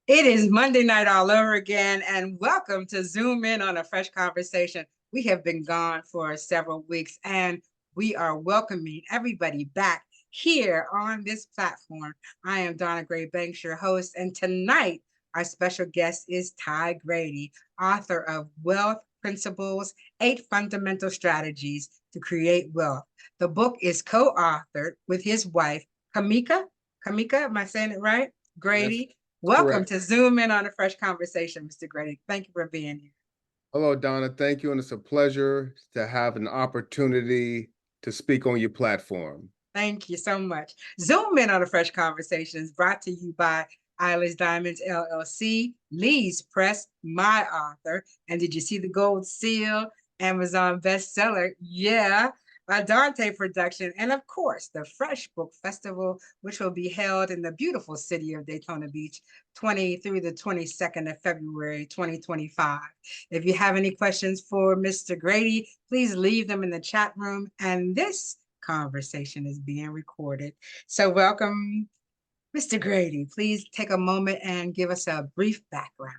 It is Monday night all over again, and welcome to Zoom In on a Fresh Conversation. We have been gone for several weeks, and we are welcoming everybody back here on this platform. I am Donna Gray Banks, your host, and tonight our special guest is Ty Grady, author of Wealth Principles: 8 Fundamental Strategies to Create Wealth. The book is co-authored with his wife, Kamika. Kamika, am I saying it right? Yes, Grady. Welcome correct. to Zoom In on a Fresh Conversation, Mr. Grady. Thank you for being here. Hello, Donna. Thank you. And it's a pleasure to have an opportunity to speak on your platform. Thank you so much. Zoom In on a Fresh Conversation is brought to you by Eilish Diamonds LLC, Lee's Press, my author. And did you see the gold seal? Amazon bestseller. Yeah. By Dante Production. And of course, the Fresh Book Festival, which will be held in the beautiful city of Daytona Beach, 20 through the 22nd of February, 2025. If you have any questions for Mr. Grady, please leave them in the chat room. And this conversation is being recorded. So welcome, Mr. Grady. Please take a moment and give us a brief background.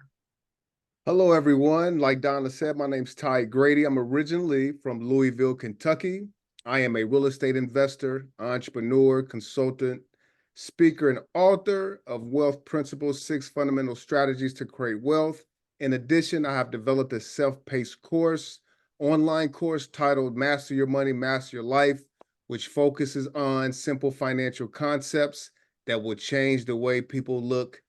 Hello, everyone. Like Donna said, my name's Ty Grady. I'm originally from Louisville, Kentucky. I am a real estate investor, entrepreneur, consultant, speaker, and author of Wealth Principles: 6 Fundamental Strategies to Create Wealth. In addition, I have developed a self-paced online course titled Master Your Money, Master Your Life, which focuses on simple financial concepts that will change the way people look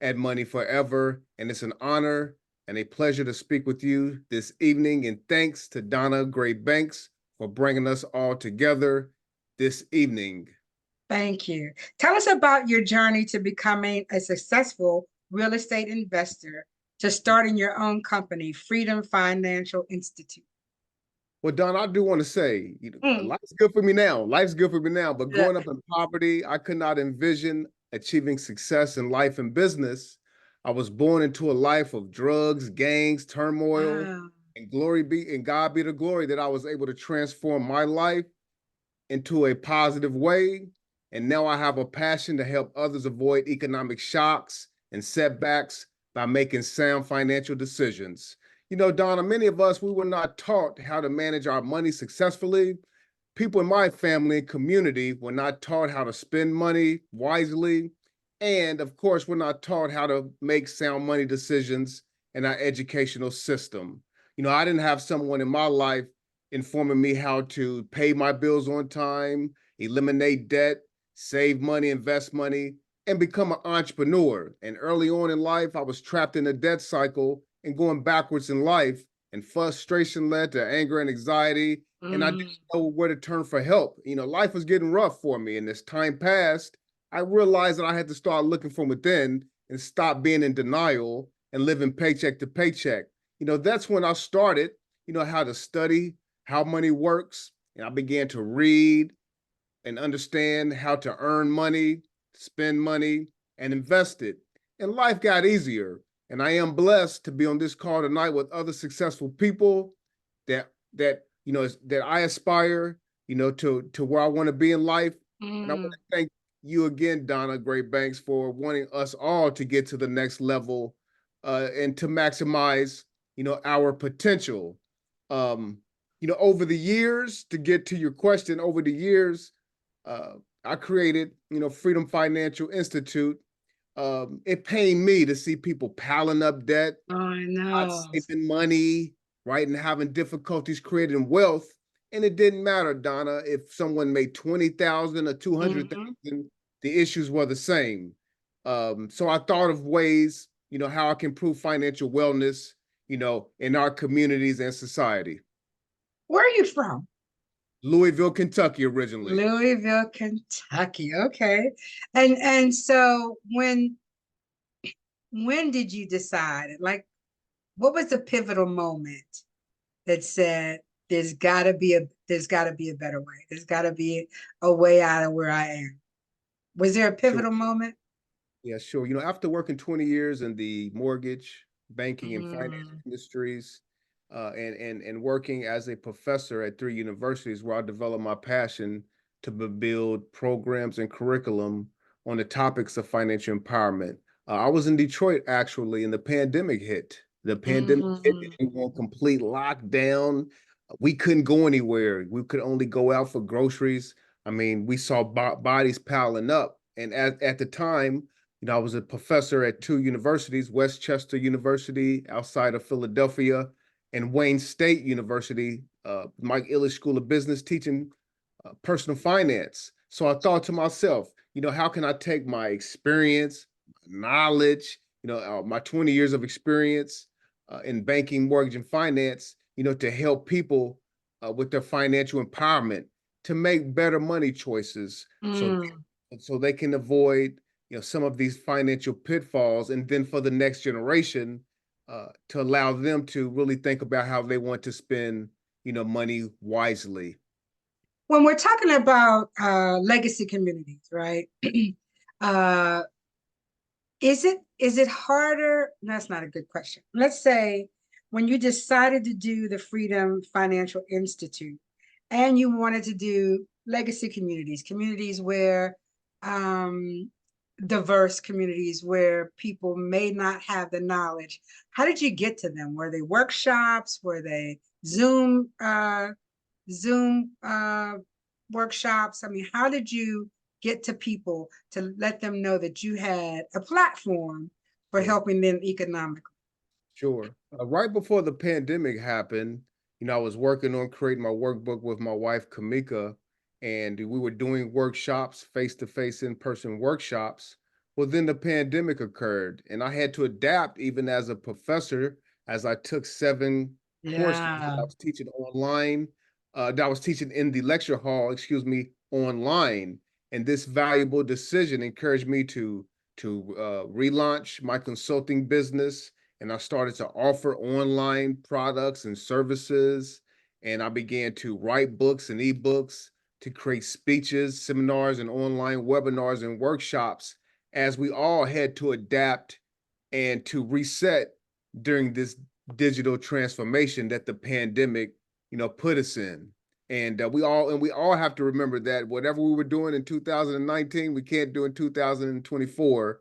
at money forever. And it's an honor and a pleasure to speak with you this evening. And thanks to Donna Gray Banks for bringing us all together this evening. Thank you. Tell us about your journey to becoming a successful real estate investor, to starting your own company, Freedom Financial Institute. Well, Don, I do want to say, life's good for me now. Life's good for me now. But Yeah. growing up in poverty, I could not envision achieving success in life and business. I was born into a life of drugs, gangs, turmoil, Wow. and glory be and God be the glory that I was able to transform my life into a positive way. And now I have a passion to help others avoid economic shocks and setbacks by making sound financial decisions. You know, Donna, many of us, we were not taught how to manage our money successfully. People in my family and community were not taught how to spend money wisely. And of course, we're not taught how to make sound money decisions in our educational system. You know, I didn't have someone in my life informing me how to pay my bills on time, eliminate debt, save money, invest money, and become an entrepreneur. And early on in life, I was trapped in a debt cycle and going backwards in life, and frustration led to anger and anxiety. And I didn't know where to turn for help. You know, life was getting rough for me. And as time passed, I realized that I had to start looking from within and stop being in denial and living paycheck to paycheck. You know, that's when I started, how to study how money works. And I began to read and understand how to earn money, spend money, and invest it. And life got easier. And I am blessed to be on this call tonight with other successful people that I aspire, to where I want to be in life. And I want to thank you again, Donna Gray Banks, for wanting us all to get to the next level and to maximize, our potential. Over the years, to get to your question, over the years, I created, Freedom Financial Institute. It pained me to see people piling up debt, Oh, I not know. saving money, right, and having difficulties creating wealth. And it didn't matter, Donna, if someone made 20,000 or 200,000, the issues were the same. So I thought of ways, how I can improve financial wellness, in our communities and society. Where are you from? Louisville, Kentucky, originally. Louisville, Kentucky. Okay. And so when did you decide? Like, what was the pivotal moment that said there's gotta be a better way. There's gotta be a way out of where I am. Was there a Sure. pivotal moment? Yeah, sure. After working 20 years in the mortgage, banking, and finance Mm. industries, and working as a professor at 3 universities, where I developed my passion to build programs and curriculum on the topics of financial empowerment. I was in Detroit actually, and the pandemic hit. The pandemic hit, Mm, and we were on complete lockdown. We couldn't go anywhere. We could only go out for groceries. I mean, we saw bodies piling up. And at the time, I was a professor at two universities, Westchester University outside of Philadelphia, and Wayne State University, Mike Ilitch School of Business, teaching personal finance. So I thought to myself, how can I take my experience, knowledge, my 20 years of experience in banking, mortgage, and finance, to help people with their financial empowerment to make better money choices, mm. so they can avoid, some of these financial pitfalls, and then for the next generation, to allow them to really think about how they want to spend, money wisely. When we're talking about legacy communities, right? uh, is it harder? That's not a good question. Let's say when you decided to do the Freedom Financial Institute and you wanted to do legacy communities, communities where diverse communities where people may not have the knowledge, how did you get to them? Were they workshops? Were they Zoom workshops? I mean, how did you get to people to let them know that you had a platform for Sure. helping them economically? Sure. Right before the pandemic happened, I was working on creating my workbook with my wife, Kamika, and we were doing workshops, face to face, in person workshops. Well, then the pandemic occurred, and I had to adapt even as a professor, as I took 7 courses that I Yeah. was teaching online, that I was teaching in the lecture hall, excuse me, online. And this valuable decision encouraged me to relaunch my consulting business, and I started to offer online products and services. And I began to write books and ebooks, to create speeches, seminars, and online webinars and workshops, as we all had to adapt and to reset during this digital transformation that the pandemic, put us in. And we all have to remember that whatever we were doing in 2019, we can't do in 2024.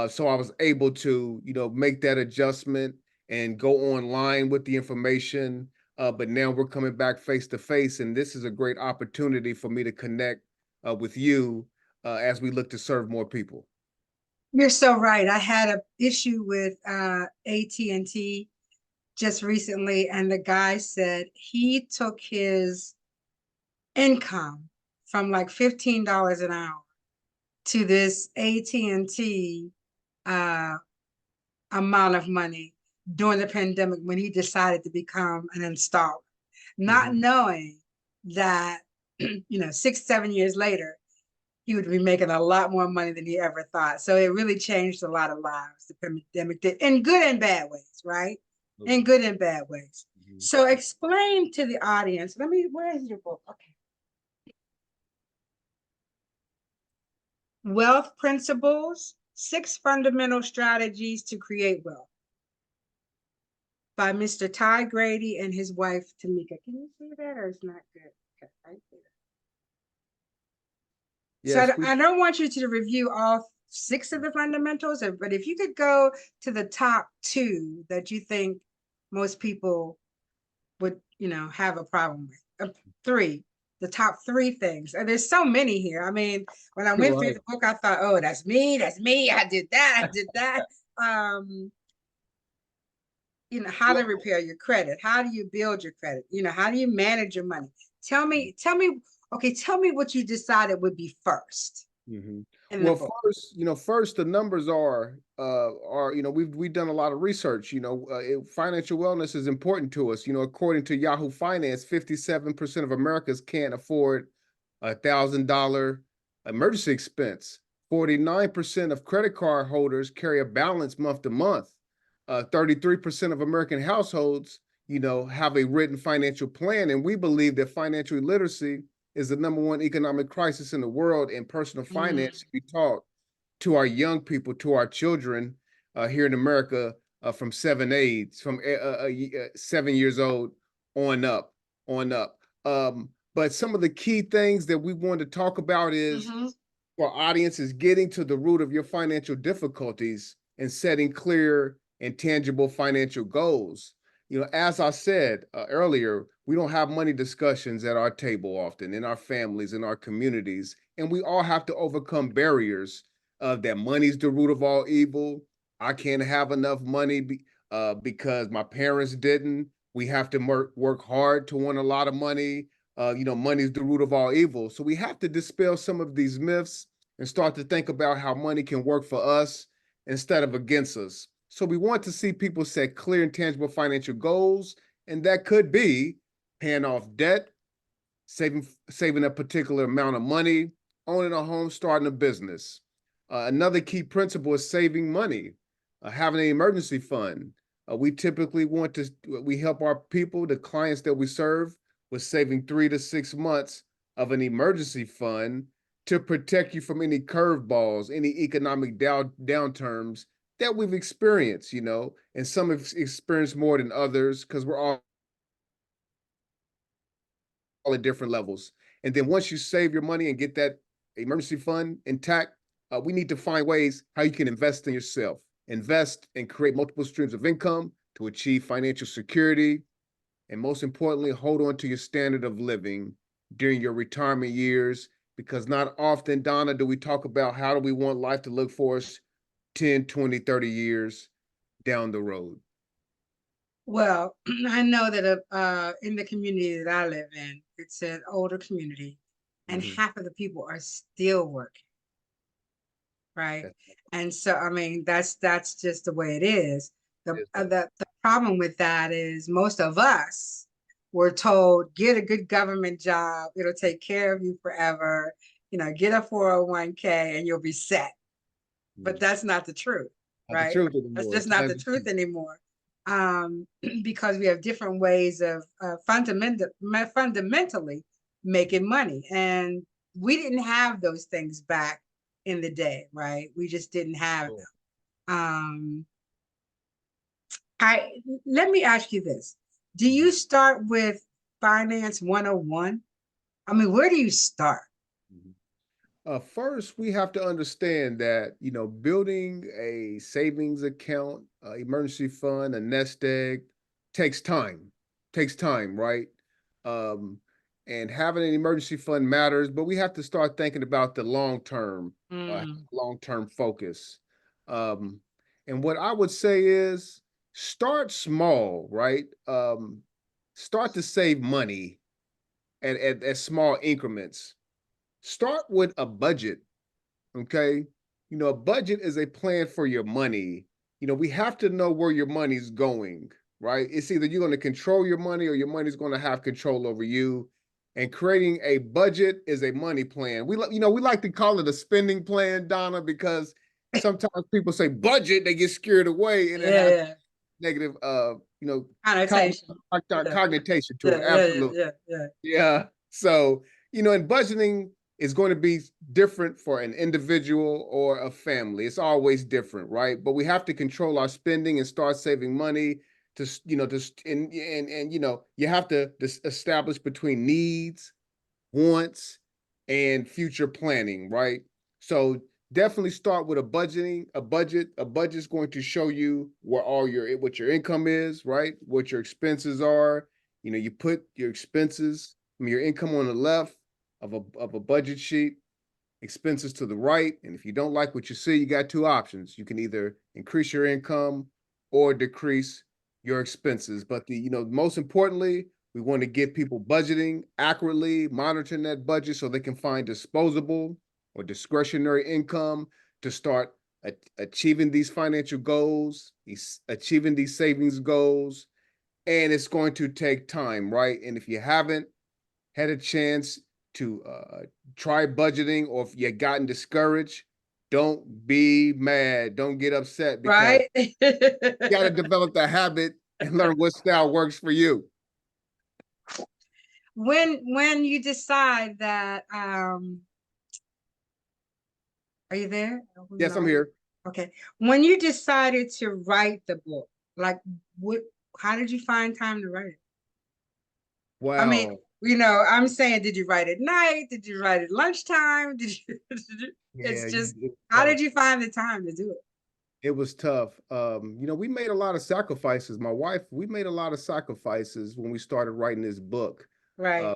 So I was able to, make that adjustment and go online with the information. But now we're coming back face to face, and this is a great opportunity for me to connect with you as we look to serve more people. You're so right. I had an issue with AT&T just recently, and the guy said he took his income from like $15 an hour to this AT&T uh, amount of money during the pandemic when he decided to become an installer, not Mhm. knowing that 6, 7 years later he would be making a lot more money than he ever thought. So it really changed a lot of lives. The pandemic did, in good and bad ways, right? In Absolutely. good and bad ways. Mhm. So explain to the audience. Where is your book? Okay. Wealth Principles: 6 Fundamental Strategies to Create Wealth, by Mr. Ty Grady and his wife, Tamika. Can you see that, or it's not good? Okay, right there. So Yes, we I don't want you to review all 6 of the fundamentals, but if you could go to the top 2 that you think most people would, have a problem with. 3, the top 3 things. And there's so many here. I mean, when I went through right. the book, I thought, oh, that's me. I did that. I did that. Um, how to Well, repair your credit, how do you build your credit, how do you manage your money. Tell me what you decided would be first mhm. in the Well, book. first the numbers are we've done a lot of research. Financial wellness is important to us. According to Yahoo Finance, 57% of Americans can't afford $1,000 emergency expense. 49% of credit card holders carry a balance month to month. 33% of American households, have a written financial plan. And we believe that financial literacy is the #1 economic crisis in the world, and personal Mm. finance should be taught to our young people, to our children here in America, from 7 years old on up, on up. But some of the key things that we want to talk about is, Mm-hmm. for our audience, is getting to the root of your financial difficulties. and setting clear and tangible financial goals. As I said earlier, we don't have money discussions at our table often, in our families, in our communities, and we all have to overcome barriers that money's the root of all evil. I can't have enough money because my parents didn't. We have to work hard to want a lot of money. Money's the root of all evil. So we have to dispel some of these myths and start to think about how money can work for us instead of against us. So we want to see people set clear and tangible financial goals, and that could be paying off debt, saving a particular amount of money, owning a home, starting a business. Another key principle is saving money, having an emergency fund. We typically we help our people, the clients that we serve, with saving 3 to 6 months of an emergency fund to protect you from any curveballs, any economic downturns that we've experienced, and some have experienced more than others because we're all at different levels. And then once you save your money and get that emergency fund intact, we need to find ways how you can invest in yourself, invest and create multiple streams of income to achieve financial security. And most importantly, hold on to your standard of living during your retirement years, because not often, Donna, do we talk about how do we want life to look for us 10, 20, 30 years down the road. Well, I know that in the community that I live in, it's an older community, and half of the people are still working, right? And so, I mean, that's just the way it is. The problem with that is most of us were told, get a good government job, it'll take care of you forever, get a 401k and you'll be set. But that's not the truth, right? That's just not the truth anymore. Because we have different ways of fundamentally making money. And we didn't have those things back in the day, right? We just didn't have them. Let me ask you this. Do you start with Finance 101? I mean, where do you start? First, we have to understand that, building a savings account, emergency fund, a nest egg takes time, right? And having an emergency fund matters, but we have to start thinking about the long-term focus. And what I would say is start small, right? Start to save money at small increments. Start with a budget, okay? A budget is a plan for your money. We have to know where your money's going, right? It's either you're going to control your money or your money's going to have control over you. And creating a budget is a money plan. We like to call it a spending plan, Donna, because sometimes people say budget, they get scared away, and it has negative, connotation to it. Absolutely. Yeah. So, and budgeting is going to be different for an individual or a family. It's always different, right? But we have to control our spending and start saving money you have to establish between needs, wants, and future planning, right? So definitely start with a budget. A budget is going to show you what your income is, right? What your expenses are. You put your expenses, your income on the left of a budget sheet, expenses to the right. And if you don't like what you see, you got two options. You can either increase your income or decrease your expenses. But most importantly, we want to get people budgeting accurately, monitoring that budget so they can find disposable or discretionary income to start achieving these financial goals, achieving these savings goals. And it's going to take time, right? And if you haven't had a chance to try budgeting, or if you've gotten discouraged, don't be mad. Don't get upset, because you got to develop the habit and learn what style works for you. When you decide that, are you there? Yes, I'm here. Okay. When you decided to write the book, like how did you find time to write it? Wow. I mean, I'm saying, did you write at night? Did you write at lunchtime? How did you find the time to do it? It was tough. We made a lot of sacrifices. My wife, we made a lot of sacrifices when we started writing this book. Uh, Right,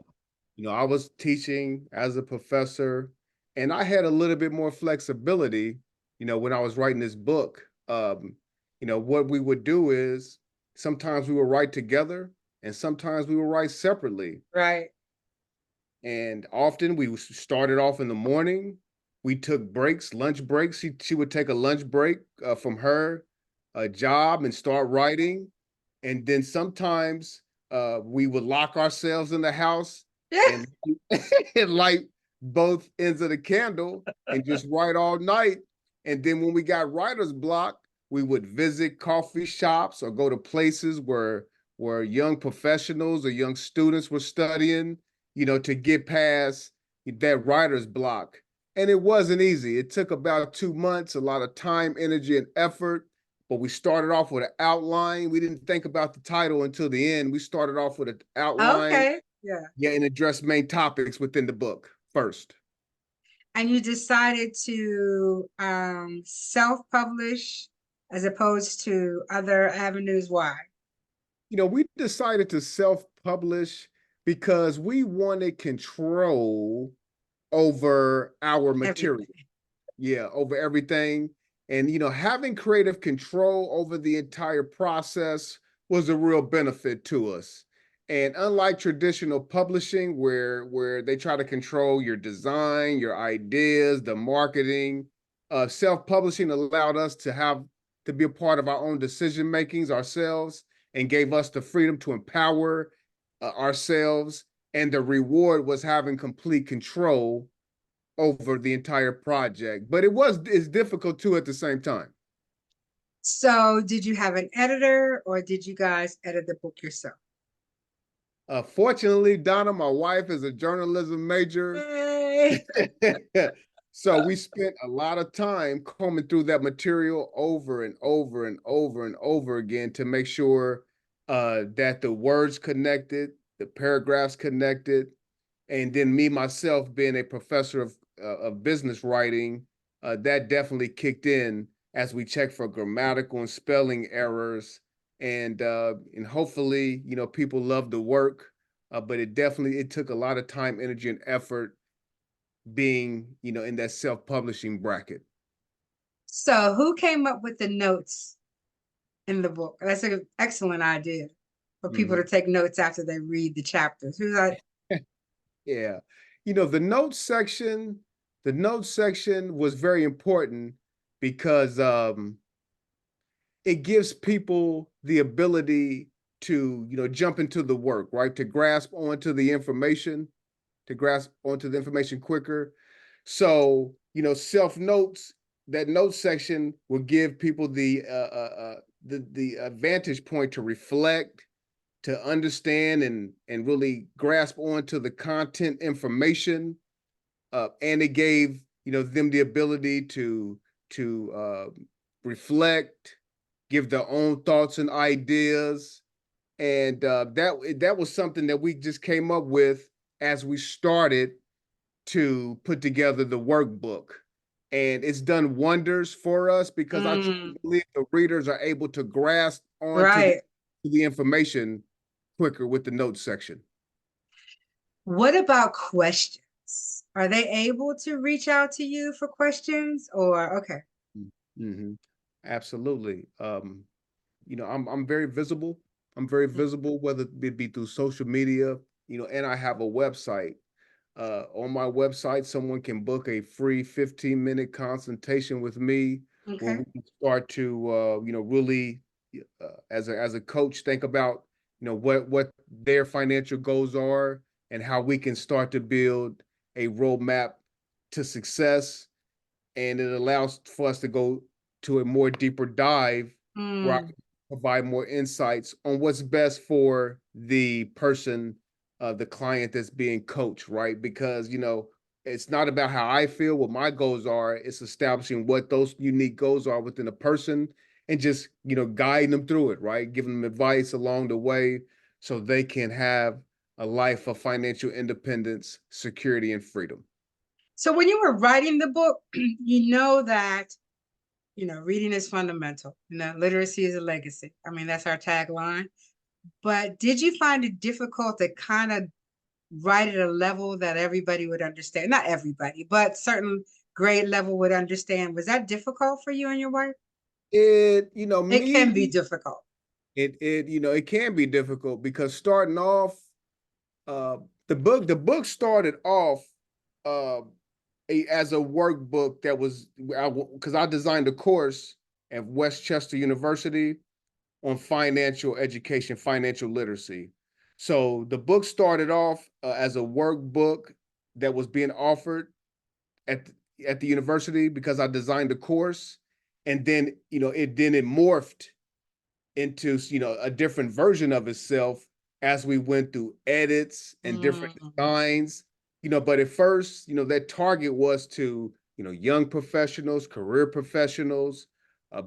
I was teaching as a professor, and I had a little bit more flexibility, when I was writing this book. What we would do is sometimes we would write together and sometimes we would write separately. right. And often we started off in the morning. We took breaks, lunch breaks. She would take a lunch break from her job and start writing. And then sometimes we would lock ourselves in the house Yeah. and, and light both ends of the candle and just write all night. And then when we got writer's block, we would visit coffee shops or go to places where young professionals or young students were studying, to get past that writer's block. And it wasn't easy. It took about 2 months, a lot of time, energy, and effort. But we started off with an outline. We didn't think about the title until the end. We started off with an outline, Okay. Yeah. yeah, and addressed main topics within the book first. And you decided to self-publish as opposed to other avenues. Why? We decided to self-publish because we wanted control over our material. Everything. Yeah, over everything. And having creative control over the entire process was a real benefit to us. And unlike traditional publishing where they try to control your design, your ideas, the marketing, self-publishing allowed us to be a part of our own decision makings ourselves and gave us the freedom to empower ourselves. And the reward was having complete control over the entire project, but it's difficult too at the same time. So, did you have an editor or did you guys edit the book yourself? Fortunately, Donna, my wife is a journalism major. Yay. So we spent a lot of time combing through that material over and over and over and over again to make sure that the words connected, the paragraphs connected, and then me myself being a professor of business writing, that definitely kicked in as we checked for grammatical and spelling errors, and hopefully people love the work, but it took a lot of time, energy, and effort being in that self-publishing bracket. So, who came up with the notes in the book? That's an excellent idea for people Mm-hmm. to take notes after they read the chapters. Who's that? Yeah. The notes section was very important because it gives people the ability to, jump into the work, right? To grasp onto the information quicker. So, self notes, that note section will give people the vantage point to reflect, to understand and really grasp onto the content information, and it gave them the ability to reflect, give their own thoughts and ideas, and that was something that we just came up with as we started to put together the workbook. And it's done wonders for us because I truly believe the readers are able to grasp onto Right. the information quicker with the notes section. What about questions? Are they able to reach out to you for questions or okay? Mm-hmm. Absolutely. I'm very visible. I'm very visible, whether it be through social media, and I have a website. On my website, someone can book a free 15-minute consultation with me where Okay. we can start to, really, as a coach, think about, what their financial goals are and how we can start to build a roadmap to success, and it allows for us to go to a more deeper dive where I Mm, can provide more insights on what's best for the person, the client that's being coached, right? Because it's not about how I feel, what my goals are. It's establishing what those unique goals are within a person and just guiding them through it, right? Giving them advice along the way so they can have a life of financial independence, security, and freedom. So when you were writing the book, you know that reading is fundamental. Literacy is a legacy. I mean, that's our tagline. But did you find it difficult to kind of write at a level that everybody would understand? Not everybody, but certain grade level would understand. Was that difficult for you and your wife? It, It can be difficult. it can be difficult because starting off, uh, the book started off uh, as a workbook that was because I designed a course at Westchester University on financial education, financial literacy. So the book started off as a workbook that was being offered at at the university because I designed a course, and then it morphed into a different version of itself as we went through edits and different designs. But at first, that target was to young professionals, career professionals,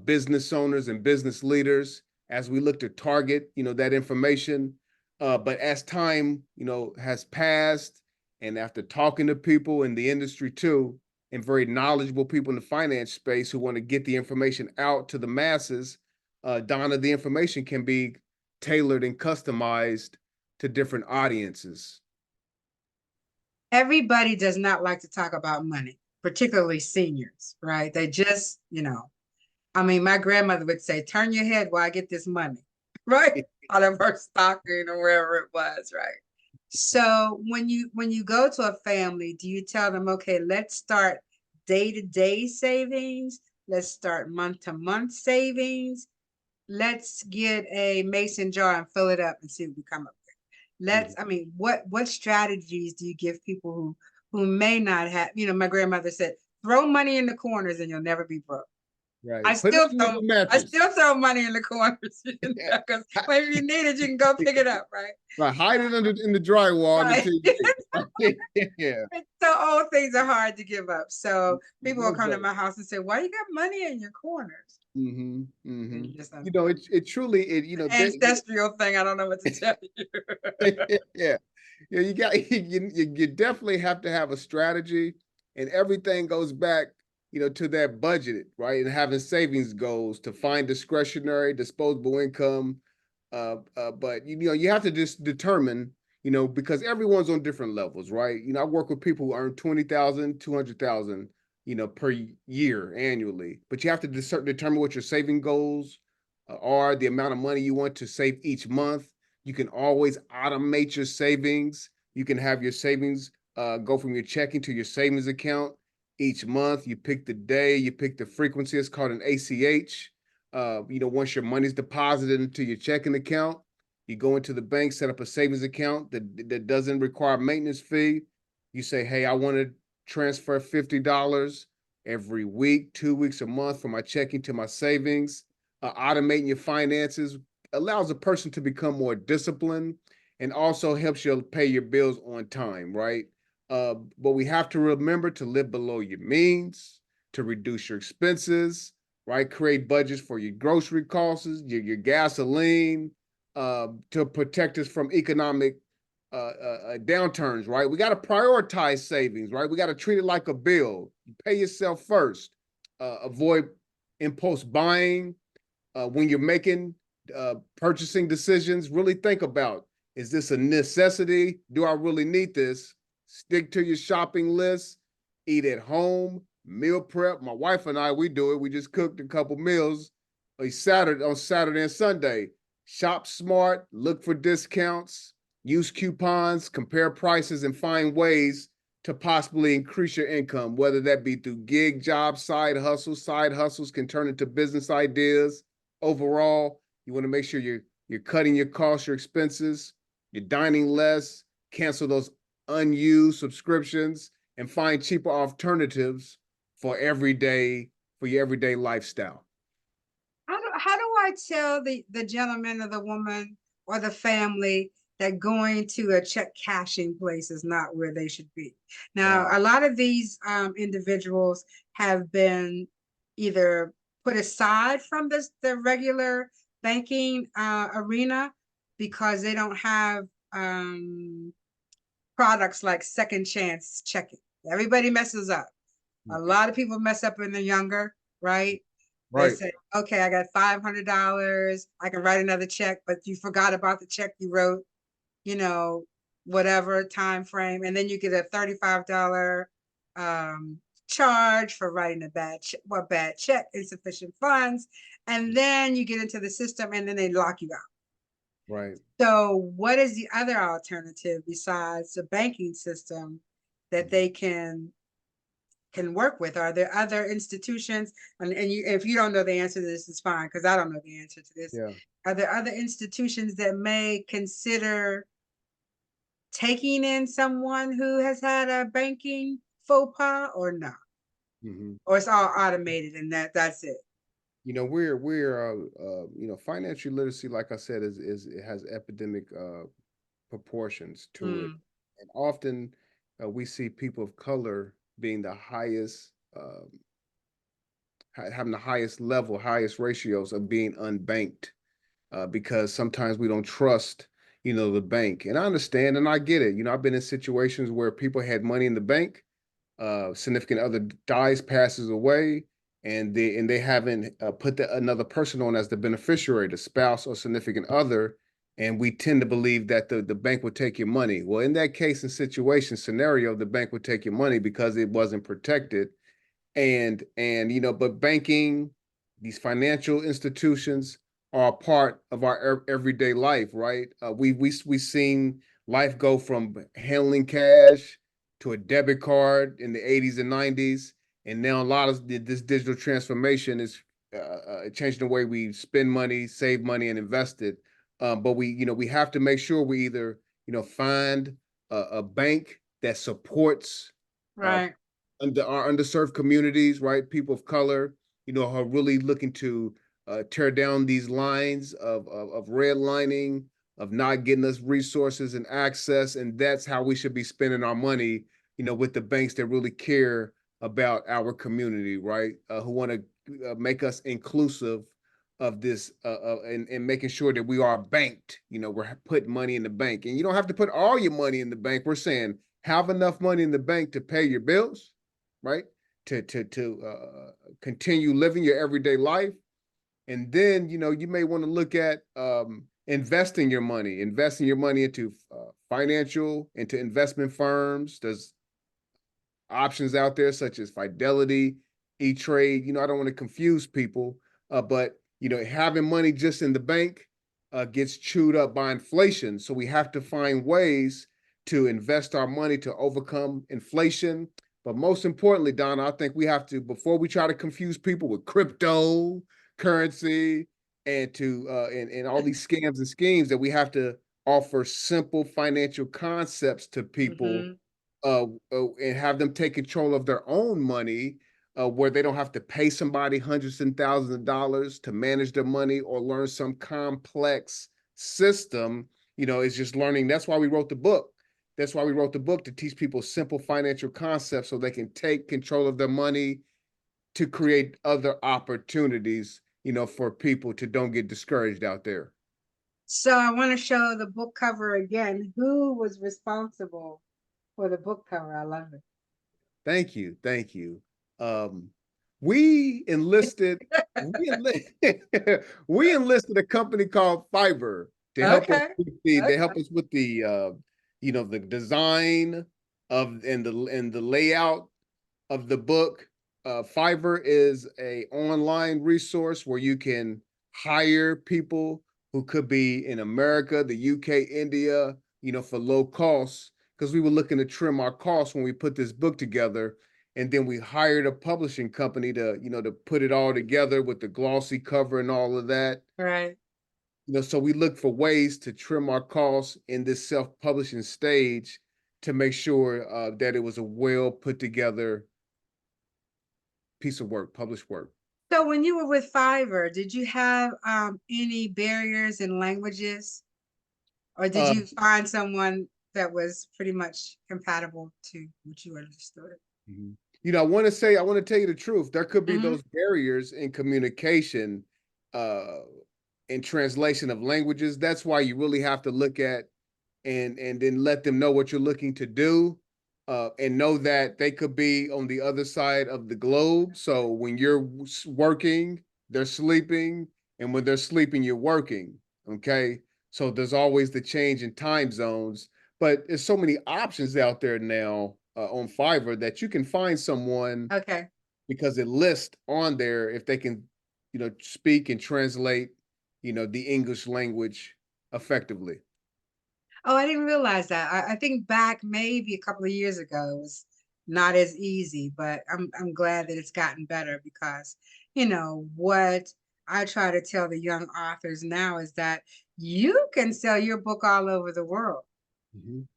business owners, and business leaders. As we look to target that information, but as time has passed, and after talking to people in the industry too, and very knowledgeable people in the finance space who want to get the information out to the masses, Donna, the information can be tailored and customized to different audiences. Everybody does not like to talk about money, particularly seniors, right? They just, I mean, my grandmother would say, turn your head while I get this money, right? Out of her stocking or wherever it was, right? So when you go to a family, do you tell them, okay, let's start day-to-day savings, let's start month-to-month savings, let's get a mason jar and fill it up and see what we come up with. I mean, what strategies do you give people who may not have, my grandmother said, throw money in the corners and you'll never be broke. Right. I Put it still under throw the I mattress. still throw money in the corners because if you need it, you can go pick it up, right? Right. Hide it in the drywall Right. until you get it. Yeah. So old things are hard to give up. So people will Most come to definitely. my house and say, "Why you got money in your corners?" Mm-hmm. Mm-hmm. And just It truly ancestral thing. I don't know what to tell you. yeah. Yeah, you definitely have to have a strategy, and everything goes back, to that budget, right? And having savings goals to find discretionary, disposable income. But you have to just determine, because everyone's on different levels, right? I work with people who earn 20,000, 200,000, per year annually. But you have to determine what your saving goals are, the amount of money you want to save each month. You can always automate your savings. You can have your savings go from your checking to your savings account each month. You pick the day, you pick the frequency. It's called an ACH. Once your money's deposited into your checking account, you go into the bank, set up a savings account that doesn't require maintenance fee. You say, hey, I want to transfer $50 every week, 2 weeks, a month from my checking to my savings. Automating your finances allows a person to become more disciplined and also helps you pay your bills on time, right? But we have to remember to live below your means, to reduce your expenses, right? Create budgets for your grocery costs, your gasoline, to protect us from economic downturns, right? We got to prioritize savings, right? We got to treat it like a bill. Pay yourself first. Avoid impulse buying. When you're making purchasing decisions, really think about, is this a necessity? Do I really need this? Stick to your shopping list. Eat at home. Meal prep. My wife and I, we do it. We just cooked a couple meals on Saturday and Sunday. Shop smart. Look for discounts. Use coupons. Compare prices and find ways to possibly increase your income, whether that be through gig jobs, side hustles. Side hustles can turn into business ideas. Overall, you want to make sure you're cutting your costs, your expenses, you're dining less, cancel those unused subscriptions, and find cheaper alternatives for your everyday lifestyle. How do I tell the gentleman or the woman or the family that going to a check cashing place is not where they should be? Now, Wow. a lot of these individuals have been either put aside from the regular banking arena because they don't have products like second chance checking. Everybody messes up. A lot of people mess up when they're younger, right? They Right. say, okay, I got $500. I can write another check, but you forgot about the check you wrote, you know, whatever time frame. And then you get a $35 um, charge for writing a bad check, insufficient funds. And then you get into the system and then they lock you out. Right. So what is the other alternative besides the banking system that they can work with? Are there other institutions? And if you don't know the answer to this, is fine, because I don't know the answer to this. Yeah. Are there other institutions that may consider taking in someone who has had a banking faux pas, or no? Mm-hmm. Or it's all automated and that's it? You know, we're you know, financial literacy, like I said, is it has epidemic proportions to it, Mm, and often we see people of color being the highest, having the highest level, highest ratios of being unbanked, because sometimes we don't trust, you know, the bank. And I understand and I get it. You know, I've been in situations where people had money in the bank, significant other dies, passes away, and they haven't put another person on as the beneficiary, the spouse or significant other, and we tend to believe that the bank would take your money. Well, in that case and situation scenario, the bank would take your money because it wasn't protected. And you know, but banking, these financial institutions are a part of our everyday life, right? We seen life go from handling cash to a debit card in the 80s and 90s, and now a lot of this digital transformation is changing the way we spend money, save money, and invest it. But we, you know, we have to make sure we either, you know, find a bank that supports uh, right. under our underserved communities, right? People of color, you know, are really looking to tear down these lines of redlining, of not getting us resources and access. And that's how we should be spending our money, you know, with the banks that really care about our community, right? Who want to make us inclusive of this and making sure that we are banked. You know, we're putting money in the bank. And you don't have to put all your money in the bank. We're saying have enough money in the bank to pay your bills, right? To continue living your everyday life, and then you know you may want to look at investing your money into financial, into investment firms. There's options out there such as Fidelity, E-Trade. You know, I don't want to confuse people, but you know, having money just in the bank gets chewed up by inflation. So we have to find ways to invest our money to overcome inflation. But most importantly, Donna, I think we have to, before we try to confuse people with cryptocurrency and all these scams and schemes, that we have to offer simple financial concepts to people, Mm-hmm. and have them take control of their own money, where they don't have to pay somebody hundreds and thousands of dollars to manage their money or learn some complex system. You know, it's just learning. That's why we wrote the book. That's why we wrote the book, to teach people simple financial concepts so they can take control of their money, to create other opportunities, you know, for people to don't get discouraged out there. So I want to show the book cover again. Who was responsible for the book cover? I love Thank you. Thank you. Um, we enlisted, we enlisted, we enlisted a company called Fiverr to it. help us Okay. with the, they Okay. help us with the, you know, the design of and the layout of the book. Fiverr is a online resource where you can hire people who could be in America, the UK, India, you know, for low costs. Because we were looking to trim our costs when we put this book together, and then we hired a publishing company to, you know, to put it all together with the glossy cover and all of that. Right. You know, so we look for ways to trim our costs in this self-publishing stage to make sure that it was a well put together piece of work, published work. So when you were with Fiverr, did you have any barriers in languages, or did Uh, you find someone that was pretty much compatible to what you understood? mhm. You know, I want to tell you the truth. There could be Hmm. those barriers in communication, uh, in translation of languages. That's why you really have to look at and then let them know what you're looking to do, and know that they could be on the other side of the globe. So when you're working, they're sleeping, and when they're sleeping, you're working. Okay. So there's always the change in time zones, but there's so many options out there now on Fiverr that you can find someone Okay. because it lists on there if they can, speak and translate, the English language effectively. Oh, I didn't realize that. I think back maybe a couple of years ago, it was not as easy, but I'm glad that it's gotten better because, what I try to tell the young authors now is that you can sell your book all over the world Mhm.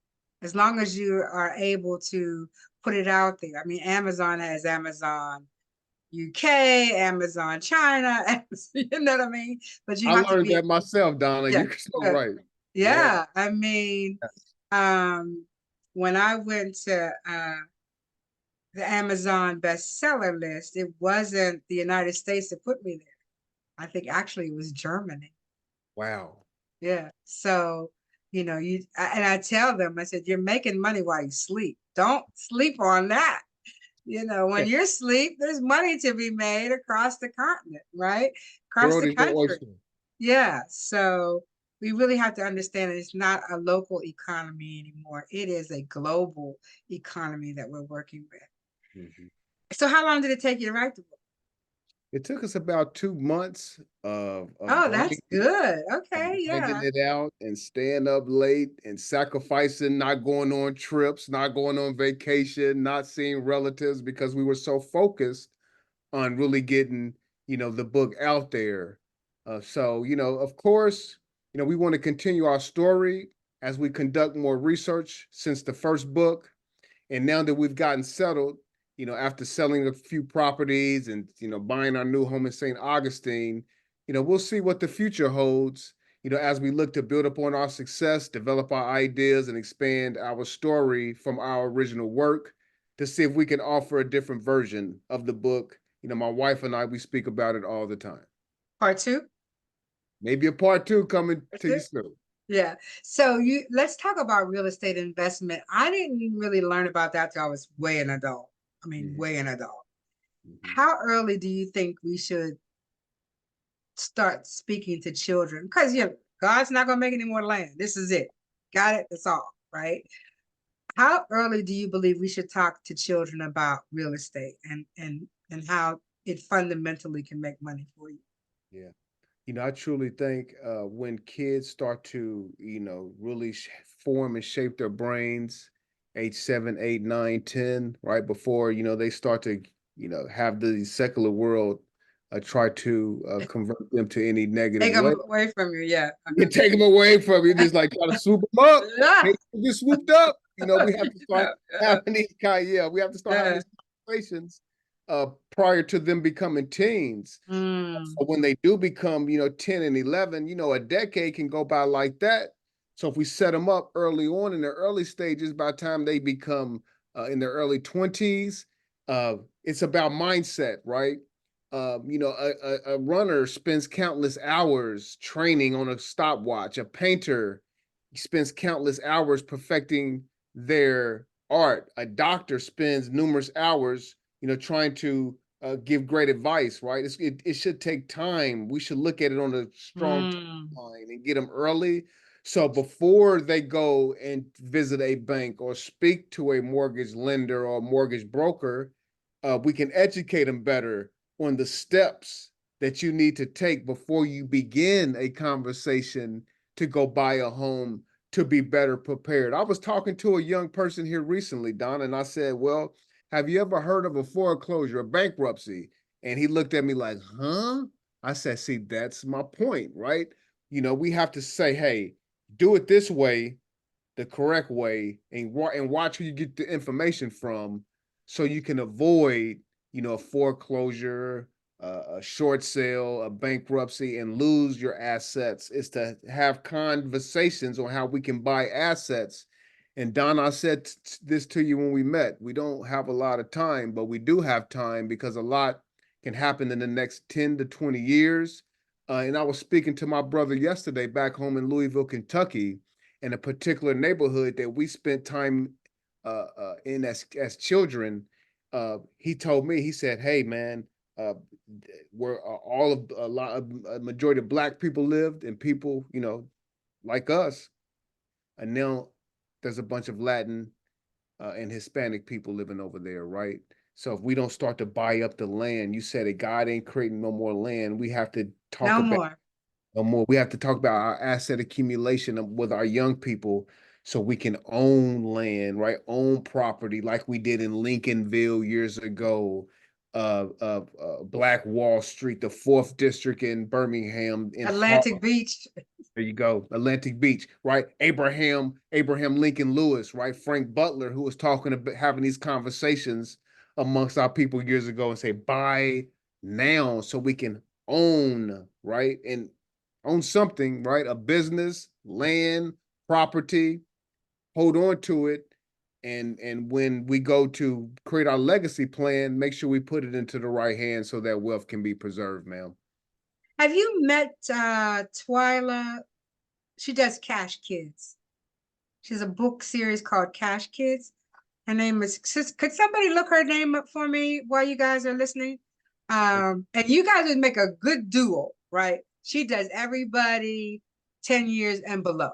as long as you are able to put it out there. I mean, Amazon has Amazon UK, Amazon China, you know what I mean? But you I have to learned be, that myself, Donna. yeah, You're so yeah, right. Yeah. yeah. I mean, um, when I went to the Amazon bestseller list, it wasn't the United States that put me there. I think actually it was Germany. Wow. Yeah. So, and I tell them, I said, you're making money while you sleep. Don't sleep on that. Yeah. When you're asleep, there's money to be made across the continent, right? Across World the is your country. oyster. Yeah. So we really have to understand that it's not a local economy anymore. It is a global economy that we're working with. Mhm. So how long did it take you to write the book? It took us about 2 months Oh, that's good. of Okay, bringing yeah. it out and staying up late and sacrificing, not going on trips, not going on vacation, not seeing relatives because we were so focused on really getting, the book out there. So, of course, we want to continue our story as we conduct more research since the first book. And now that we've gotten settled, after selling a few properties and, buying our new home in St. Augustine, we'll see what the future holds, as we look to build upon our success, develop our ideas, and expand our story from our original work to see if we can offer a different version of the book. My wife and I, we speak about it all the time. Part two? Maybe a part two coming Part to you two? soon. Yeah. So let's talk about real estate investment. I didn't really learn about that till I was way an adult. I mean, Mhm, way an adult. mhm. How early do you think we should start speaking to children? Because God's not gonna make any more land. This is it. Got it? That's all, right? How early do you believe we should talk to children about real estate and how it fundamentally can make money for you? Yeah. I truly think when kids start to, really form and shape their brains, age 7, 8, 9, 10, right before, they start to, have the secular world try to convert them to any negative Take them way. away from you, yeah. You take them away from you, just like try to swoop them up. Yeah. They get swooped up. We have to start Yeah, yeah, having these yeah, we have to start having yeah. these conversations prior to them becoming teens. Mm, So when they do become, 10 and 11, a decade can go by like that. So if we set them up early on in their early stages, by the time they become in their early 20s, it's about mindset, right? A runner spends countless hours training on a stopwatch. A painter spends countless hours perfecting their art. A doctor spends numerous hours, trying to give great advice, right? It should take time. We should look at it on a strong mm. timeline and get them early. So before they go and visit a bank or speak to a mortgage lender or mortgage broker, we can educate them better on the steps that you need to take before you begin a conversation to go buy a home to be better prepared. I was talking to a young person here recently, Don, and I said, well, have you ever heard of a foreclosure, a bankruptcy? And he looked at me like, huh? I said, see, that's my point, right? We have to say, hey, do it this way, the correct way, and watch who you get the information from so you can avoid, a foreclosure, a short sale, a bankruptcy, and lose your assets. Is to have conversations on how we can buy assets. And Don, I said this to you when we met. We don't have a lot of time, but we do have time because a lot can happen in the next 10 to 20 years. And I was speaking to my brother yesterday back home in Louisville, Kentucky, in a particular neighborhood that we spent time in as children. He told me, he said, "Hey, man, uh, where all of a lot of a majority of Black people lived, and people, like us. And now there's a bunch of Latin and Hispanic people living over there, right? So if we don't start to buy up the land, you said that God ain't creating no more land. We have to talk No about more. no more. We have to talk about our asset accumulation with our young people so we can own land, right? Own property like we did in Lincolnville years ago, Black Wall Street, the fourth district in Birmingham, in Harlem. Atlantic Beach. There you go. Atlantic Beach, right? Abraham Lincoln Lewis, right? Frank Butler, who was talking about having these conversations amongst our people years ago and say, buy now so we can own, right? And own something, right? A business, land, property, hold on to it. And when we go to create our legacy plan, make sure we put it into the right hands so that wealth can be preserved, ma'am. Have you met Twyla? She does Cash Kids. She has a book series called Cash Kids. Her name is, could somebody look her name up for me while you guys are listening? And you guys would make a good duo, right? She does everybody 10 years and below.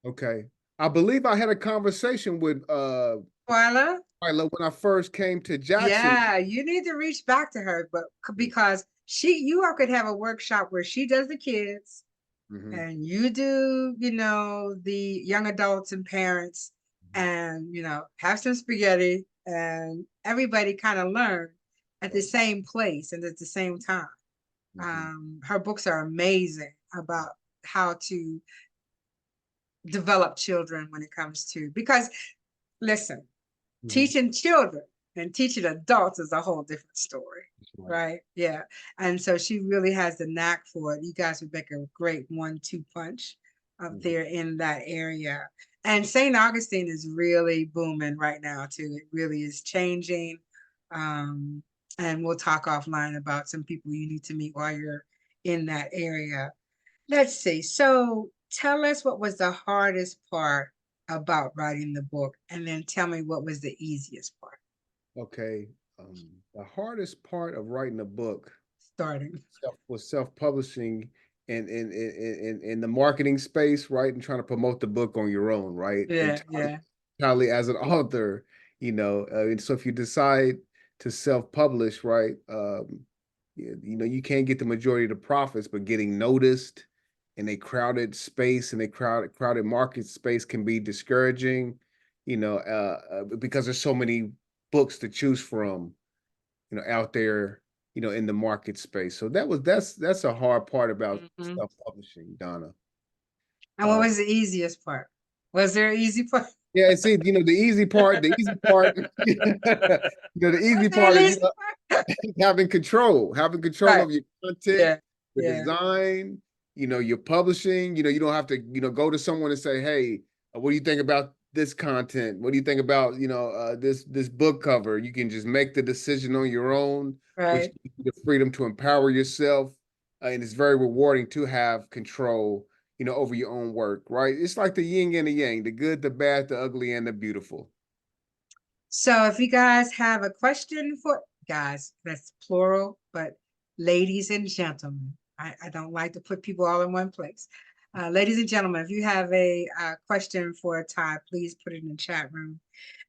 Okay. I believe I had a conversation with Twyla? Twyla when I first came to Jackson. Yeah, you need to reach back to her, but because you all could have a workshop where she does the kids Mhm. and you do, the young adults and parents, and, have some spaghetti and everybody kind of learn at the same place and at the same time. Her books are amazing about how to develop children when it comes to, because listen, teaching children and teaching adults is a whole different story, right? Yeah. And so she really has the knack for it. You guys would make a great 1-2 punch up there in that area. And St. Augustine is really booming right now too. It really is changing. And we'll talk offline about some people you need to meet while you're in that area. Let's see. So tell us what was the hardest part about writing the book, and then tell me what was the easiest part. Okay. The hardest part of writing a book Starting. was self-publishing in the marketing space, right? And trying to promote the book on your own, right? Yeah, yeah. Entirely as an author, and so if you decide to self-publish, right, you can't get the majority of the profits, but getting noticed in a crowded space, in a crowded market space can be discouraging, because there's so many books to choose from, out there, in the market space. So that's a hard part about self-publishing, Donna. And what was the easiest part? Was there an easy part? Yeah, see, the easy part, the Was easy there part an is, easy part? having control Right. of your content, Yeah. the Yeah. design, your publishing, you don't have to, go to someone and say, hey, what do you think about this content? What do you think about, this book cover? You can just make the decision on your own, which Right. gives you the freedom to empower yourself. And it's very rewarding to have control, over your own work, right? It's like the yin and the yang, the good, the bad, the ugly, and the beautiful. So if you guys have a question for guys, that's plural, but ladies and gentlemen, I don't like to put people all in one place. Ladies and gentlemen, if you have a question for Ty, please put it in the chat room.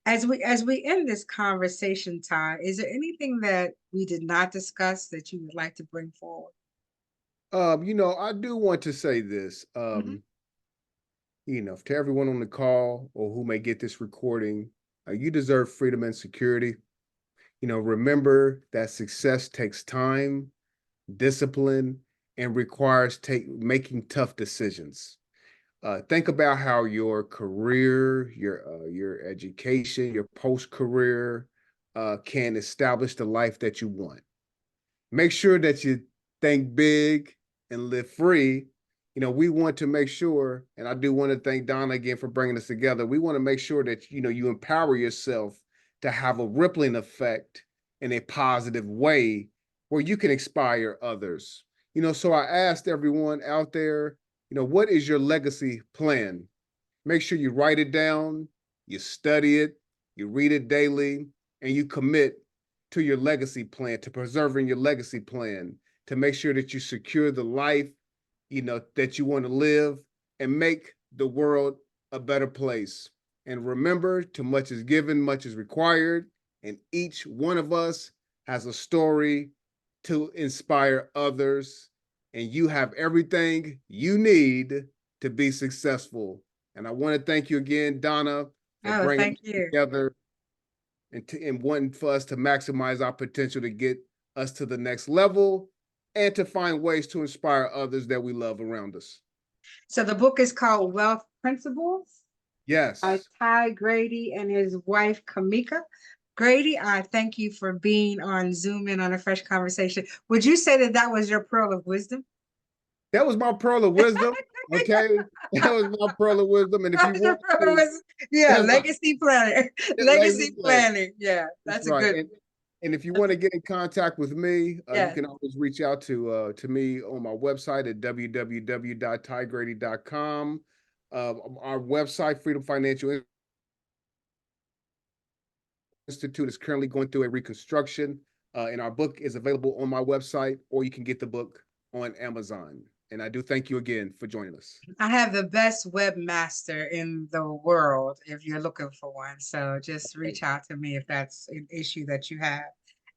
As we end this conversation, Ty, is there anything that we did not discuss that you would like to bring forward? I do want to say this. To everyone on the call or who may get this recording, you deserve freedom and security. Remember that success takes time, discipline, and requires making tough decisions. Think about how your career, your education, your post-career can establish the life that you want. Make sure that you think big and live free. We want to make sure, and I do want to thank Donna again for bringing us together. We want to make sure that, you empower yourself to have a rippling effect in a positive way where you can inspire others. So I asked everyone out there, what is your legacy plan? Make sure you write it down, you study it, you read it daily, and you commit to your legacy plan, to preserving your legacy plan, to make sure that you secure the life, that you want to live and make the world a better place. And remember, too much is given, much is required, and each one of us has a story to inspire others, and you have everything you need to be successful. And I want to thank you again, Donna, for Oh, bringing thank us you. together and wanting for us to maximize our potential to get us to the next level and to find ways to inspire others that we love around us. So the book is called Wealth Principles by Yes. Ty Grady and his wife, Kamika. Grady, I thank you for being on Zoom In on a Fresh Conversation. Would you say that that was your pearl of wisdom? That was my pearl of wisdom. Okay. That was my pearl of wisdom. And if you That's your want pearl of to, wisdom. Yeah, that's my legacy planning. legacy Legacy plan. planning. Yeah, That's that's a right. good. And if you want to get in contact with me, you Yes. can always reach out to me on my website at www.tygrady.com. Our website, Freedom Financial Institute, is currently going through a reconstruction, and our book is available on my website, or you can get the book on Amazon. And I do thank you again for joining us. I have the best webmaster in the world if you're looking for one. So just reach out to me if that's an issue that you have.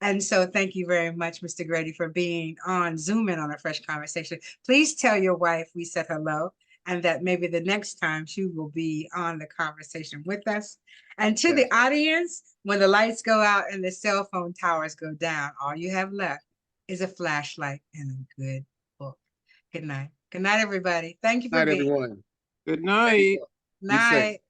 And so thank you very much, Mr. Grady, for being on Zoom In on a Fresh Conversation. Please tell your wife we said hello and that maybe the next time she will be on the conversation with us. And to the audience, when the lights go out and the cell phone towers go down, all you have left is a flashlight and a good book. Good night. Good night, everybody. Thank you Good for night, being. everyone. Good night. Be safe. Night.